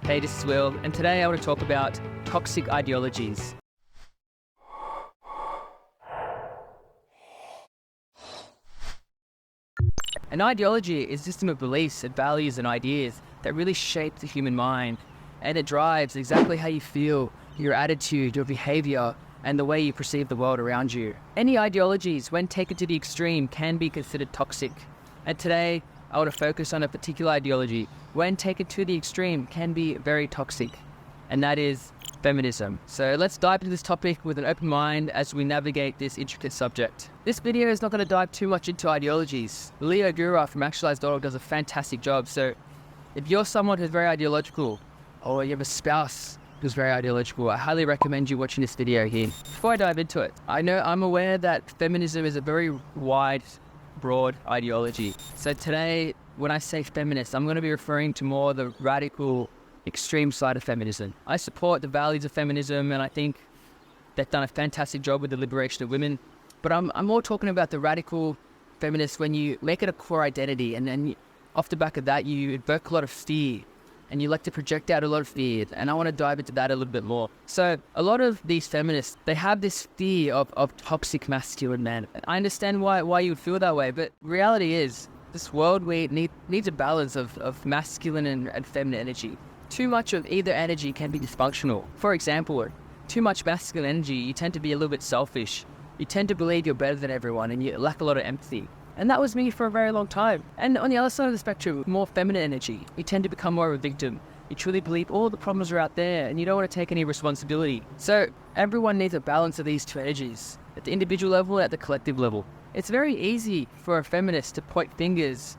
Hey, this is Will, and today I want to talk about toxic ideologies. An ideology is a system of beliefs and values and ideas that really shape the human mind, and it drives exactly how you feel, your attitude, your behavior, and the way you perceive the world around you. Any ideologies, when taken to the extreme, can be considered toxic. And today, I want to focus on a particular ideology, when taken to the extreme, can be very toxic, and that is feminism. So let's dive into this topic with an open mind as we navigate this intricate subject. This video is not going to dive too much into ideologies. Leo Gura from Actualize.org does a fantastic job, so if you're someone who's very ideological, or you have a spouse who's very ideological, I highly recommend you watching this video here. Before I dive into it, I'm aware that feminism is a very wide, broad ideology. So today, when I say feminist, I'm going to be referring to more the radical, extreme side of feminism. I support the values of feminism, and I think they've done a fantastic job with the liberation of women. But I'm more talking about the radical feminist when you make it a core identity, and then off the back of that, you invoke a lot of fear, and you like to project out a lot of fear. And I want to dive into that a little bit more. So a lot of these feminists, they have this fear of toxic masculine men. I understand why you would feel that way, but reality is, this world needs a balance of masculine and feminine energy. Too much of either energy can be dysfunctional. For example, too much masculine energy, you tend to be a little bit selfish. You tend to believe you're better than everyone, and you lack a lot of empathy. And that was me for a very long time. And on the other side of the spectrum, more feminine energy, you tend to become more of a victim. You truly believe all the problems are out there, and you don't want to take any responsibility. So everyone needs a balance of these two energies, at the individual level and at the collective level. It's very easy for a feminist to point fingers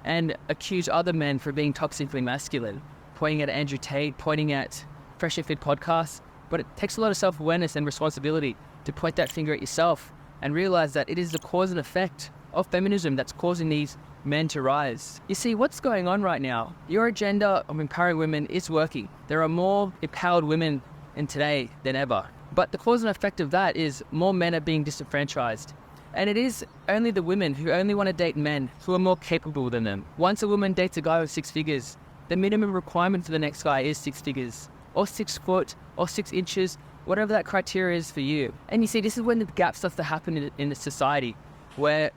and accuse other men for being toxically masculine, pointing at Andrew Tate, pointing at Fresh and Fit podcasts, but it takes a lot of self-awareness and responsibility to point that finger at yourself and realize that it is the cause and effect of feminism that's causing these men to rise. You see, what's going on right now? Your agenda of empowering women is working. There are more empowered women in today than ever. But the cause and effect of that is more men are being disenfranchised. And it is only the women who only want to date men who are more capable than them. Once a woman dates a guy with 6 figures, the minimum requirement for the next guy is 6 figures, or 6 foot, or 6 inches, whatever that criteria is for you. And you see, this is when the gap starts to happen in the society, where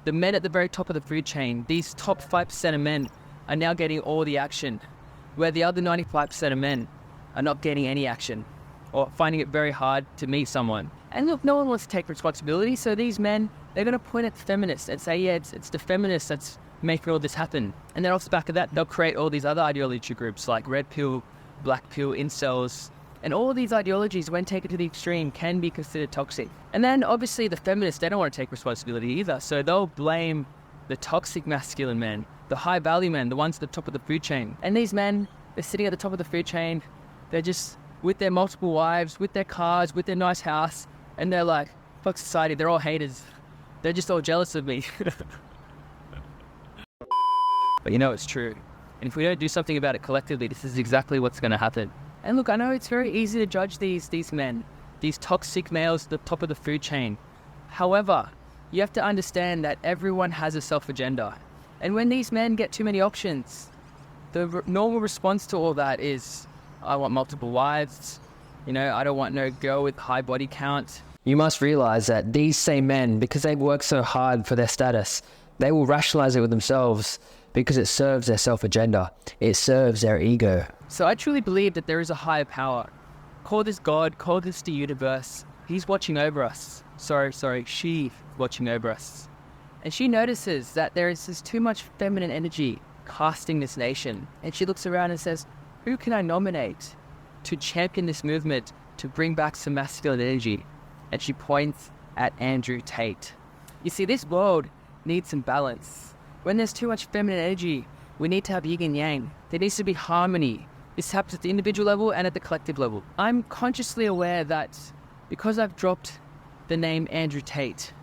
the men at the very top of the food chain, these top 5% of men, are now getting all the action, where the other 95% of men are not getting any action, or finding it very hard to meet someone. And look, no one wants to take responsibility, so these men, they're going to point at the feminists and say, yeah, it's the feminists that's making all this happen. And then off the back of that, they'll create all these other ideology groups like red pill, black pill, incels. And all of these ideologies, when taken to the extreme, can be considered toxic. And then obviously the feminists, they don't want to take responsibility either. So they'll blame the toxic masculine men, the high value men, the ones at the top of the food chain. And these men, they're sitting at the top of the food chain. They're just with their multiple wives, with their cars, with their nice house. And they're like, fuck society, they're all haters. They're just all jealous of me. But you know it's true. And if we don't do something about it collectively, this is exactly what's going to happen. And look, I know it's very easy to judge these men, these toxic males at the top of the food chain. However, you have to understand that everyone has a self-agenda. And when these men get too many options, the normal response to all that is, I want multiple wives, I don't want no girl with high body count. You must realize that these same men, because they've worked so hard for their status, they will rationalize it with themselves because it serves their self-agenda. It serves their ego. So I truly believe that there is a higher power. Call this God, call this the universe. He's watching over us. She's watching over us. And she notices that there is too much feminine energy casting this nation. And she looks around and says, who can I nominate to champion this movement, to bring back some masculine energy? And she points at Andrew Tate. You see, this world needs some balance. When there's too much feminine energy, we need to have yin and yang. There needs to be harmony. This happens at the individual level and at the collective level. I'm consciously aware that because I've dropped the name Andrew Tate,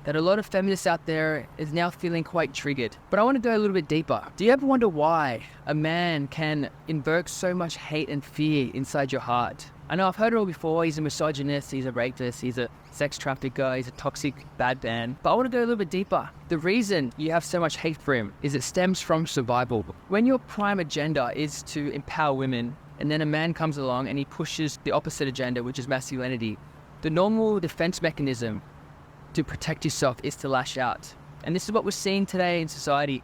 that a lot of feminists out there is now feeling quite triggered. But I want to go a little bit deeper. Do you ever wonder why a man can invoke so much hate and fear inside your heart? I know I've heard it all before. He's a misogynist, he's a rapist, he's a sex trafficker, he's a toxic bad man. But I want to go a little bit deeper. The reason you have so much hate for him is it stems from survival. When your prime agenda is to empower women, and then a man comes along and he pushes the opposite agenda, which is masculinity, the normal defense mechanism to protect yourself is to lash out. And this is what we're seeing today in society.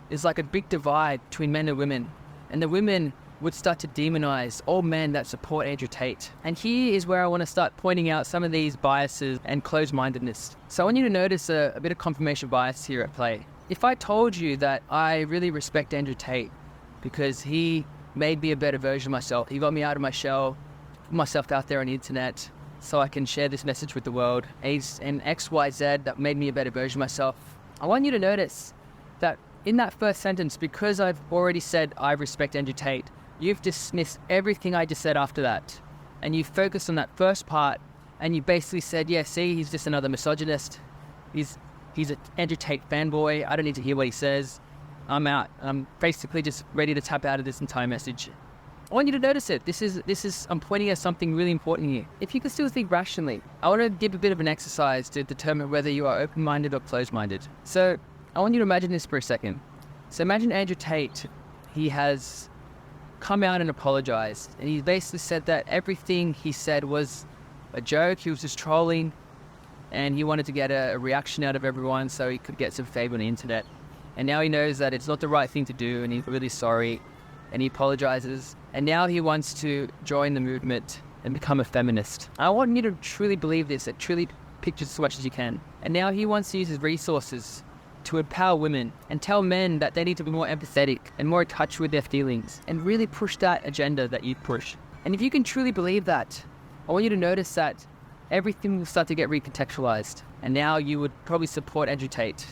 There's like a big divide between men and women. And the women would start to demonize all men that support Andrew Tate. And here is where I want to start pointing out some of these biases and closed-mindedness. So I want you to notice a bit of confirmation bias here at play. If I told you that I really respect Andrew Tate because he made me a better version of myself, he got me out of my shell, put myself out there on the internet, so I can share this message with the world. He's an XYZ that made me a better version of myself. I want you to notice that in that first sentence, because I've already said I respect Andrew Tate, you've dismissed everything I just said after that. And you focused on that first part, and you basically said, yeah, see, he's just another misogynist. He's an Andrew Tate fanboy. I don't need to hear what he says. I'm out. I'm basically just ready to tap out of this entire message. I want you to notice it. I'm pointing at something really important here. If you can still think rationally, I want to give a bit of an exercise to determine whether you are open-minded or closed-minded. So I want you to imagine this for a second. So imagine Andrew Tate. He has come out and apologized. And he basically said that everything he said was a joke. He was just trolling. And he wanted to get a reaction out of everyone so he could get some favor on the internet. And now he knows that it's not the right thing to do, and he's really sorry. And he apologizes, and now he wants to join the movement and become a feminist. I want you to truly believe this, and truly picture as much as you can. And now he wants to use his resources to empower women and tell men that they need to be more empathetic and more in touch with their feelings and really push that agenda that you push. And if you can truly believe that, I want you to notice that everything will start to get recontextualized. And now you would probably support Andrew Tate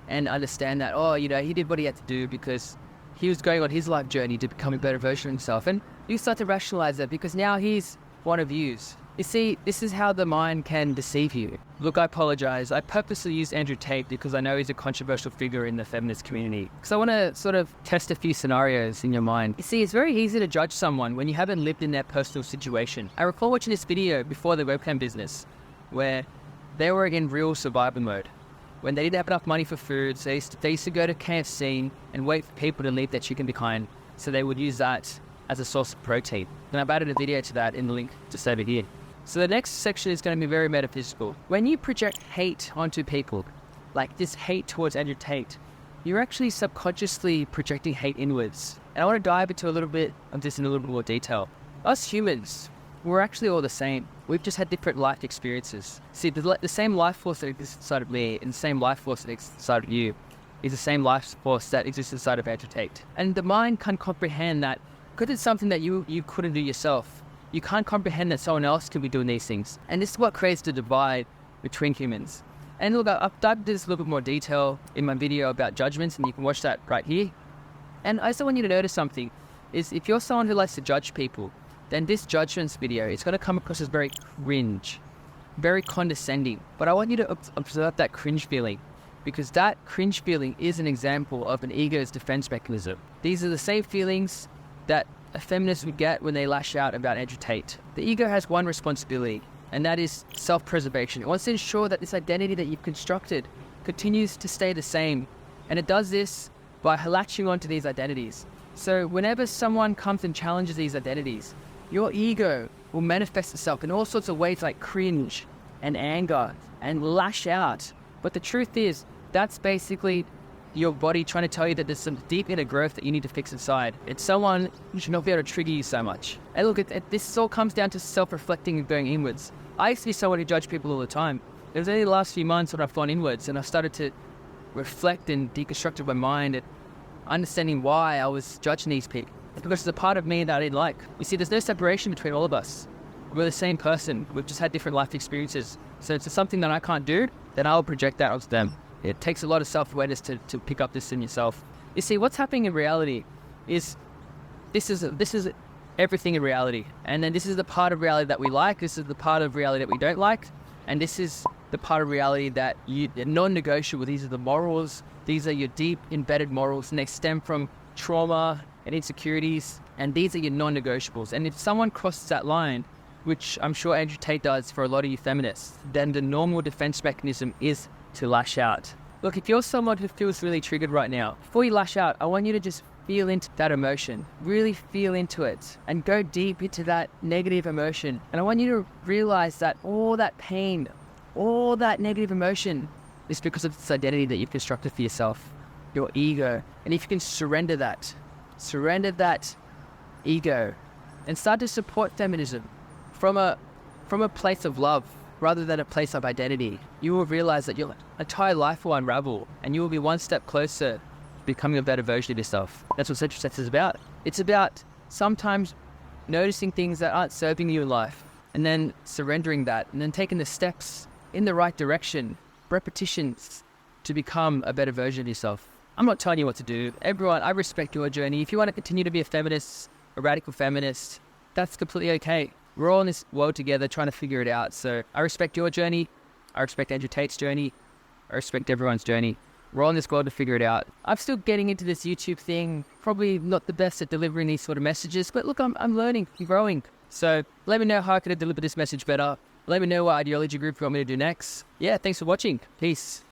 and understand that, oh, you know, he did what he had to do because he was going on his life journey to become a better version of himself. And you start to rationalize that because now he's one of yous. You see, this is how the mind can deceive you. Look, I apologize. I purposely used Andrew Tate because I know he's a controversial figure in the feminist community. Because I want to sort of test a few scenarios in your mind. You see, it's very easy to judge someone when you haven't lived in their personal situation. I recall watching this video before the webcam business where they were in real survival mode. When they didn't have enough money for food, so they used to go to KFC and wait for people to leave their chicken behind. So they would use that as a source of protein. And I've added a video to that in the link just over here. So the next section is going to be very metaphysical. When you project hate onto people, like this hate towards Andrew Tate, you're actually subconsciously projecting hate inwards. And I want to dive into a little bit of this in a little bit more detail. Us humans, we're actually all the same. We've just had different life experiences. See, the same life force that exists inside of me and the same life force that exists inside of you is the same life force that exists inside of Andrew Tate. And the mind can't comprehend that because it's something that you couldn't do yourself. You can't comprehend that someone else could be doing these things. And this is what creates the divide between humans. And look, I've dived into this a little bit more detail in my video about judgments, and you can watch that right here. And I also want you to notice something, is if you're someone who likes to judge people, then this judgments video is going to come across as very cringe, very condescending. But I want you to observe that cringe feeling, because that cringe feeling is an example of an ego's defense mechanism. These are the same feelings that a feminist would get when they lash out about Andrew Tate. The ego has one responsibility, and that is self-preservation. It wants to ensure that this identity that you've constructed continues to stay the same. And it does this by latching onto these identities. So whenever someone comes and challenges these identities, your ego will manifest itself in all sorts of ways like cringe and anger and lash out. But the truth is, that's basically your body trying to tell you that there's some deep inner growth that you need to fix inside. It's someone who should not be able to trigger you so much. And look, this all comes down to self-reflecting and going inwards. I used to be someone who judged people all the time. It was only the last few months when I've gone inwards and I started to reflect and deconstruct my mind and understanding why I was judging these people. Because there's a part of me that I didn't like. You see, there's no separation between all of us. We're the same person. We've just had different life experiences. So if it's something that I can't do, then I'll project that onto them. It takes a lot of self-awareness to pick up this in yourself. You see, what's happening in reality is this is everything in reality. And then this is the part of reality that we like. This is the part of reality that we don't like. And this is the part of reality that they're non-negotiable. These are the morals. These are your deep embedded morals, and they stem from trauma and insecurities. And these are your non-negotiables. And if someone crosses that line, which I'm sure Andrew Tate does for a lot of you feminists, then the normal defense mechanism is to lash out. Look, if you're someone who feels really triggered right now, before you lash out, I want you to just feel into that emotion, really feel into it, and go deep into that negative emotion. And I want you to realize that all that pain, all that negative emotion is because of this identity that you've constructed for yourself, your ego. And if you can surrender that ego and start to support feminism from a place of love rather than a place of identity, you will realize that your entire life will unravel and you will be one step closer becoming a better version of yourself. That's what Central Sense is about. It's about sometimes noticing things that aren't serving you in life and then surrendering that and then taking the steps in the right direction, repetitions, to become a better version of yourself. I'm not telling you what to do. Everyone, I respect your journey. If you want to continue to be a feminist, a radical feminist, that's completely okay. We're all in this world together trying to figure it out. So I respect your journey. I respect Andrew Tate's journey. I respect everyone's journey. We're all in this world to figure it out. I'm still getting into this YouTube thing. Probably not the best at delivering these sort of messages, but look, I'm learning, I'm growing. So let me know how I could have delivered this message better. Let me know what ideology group you want me to do next. Yeah, thanks for watching. Peace.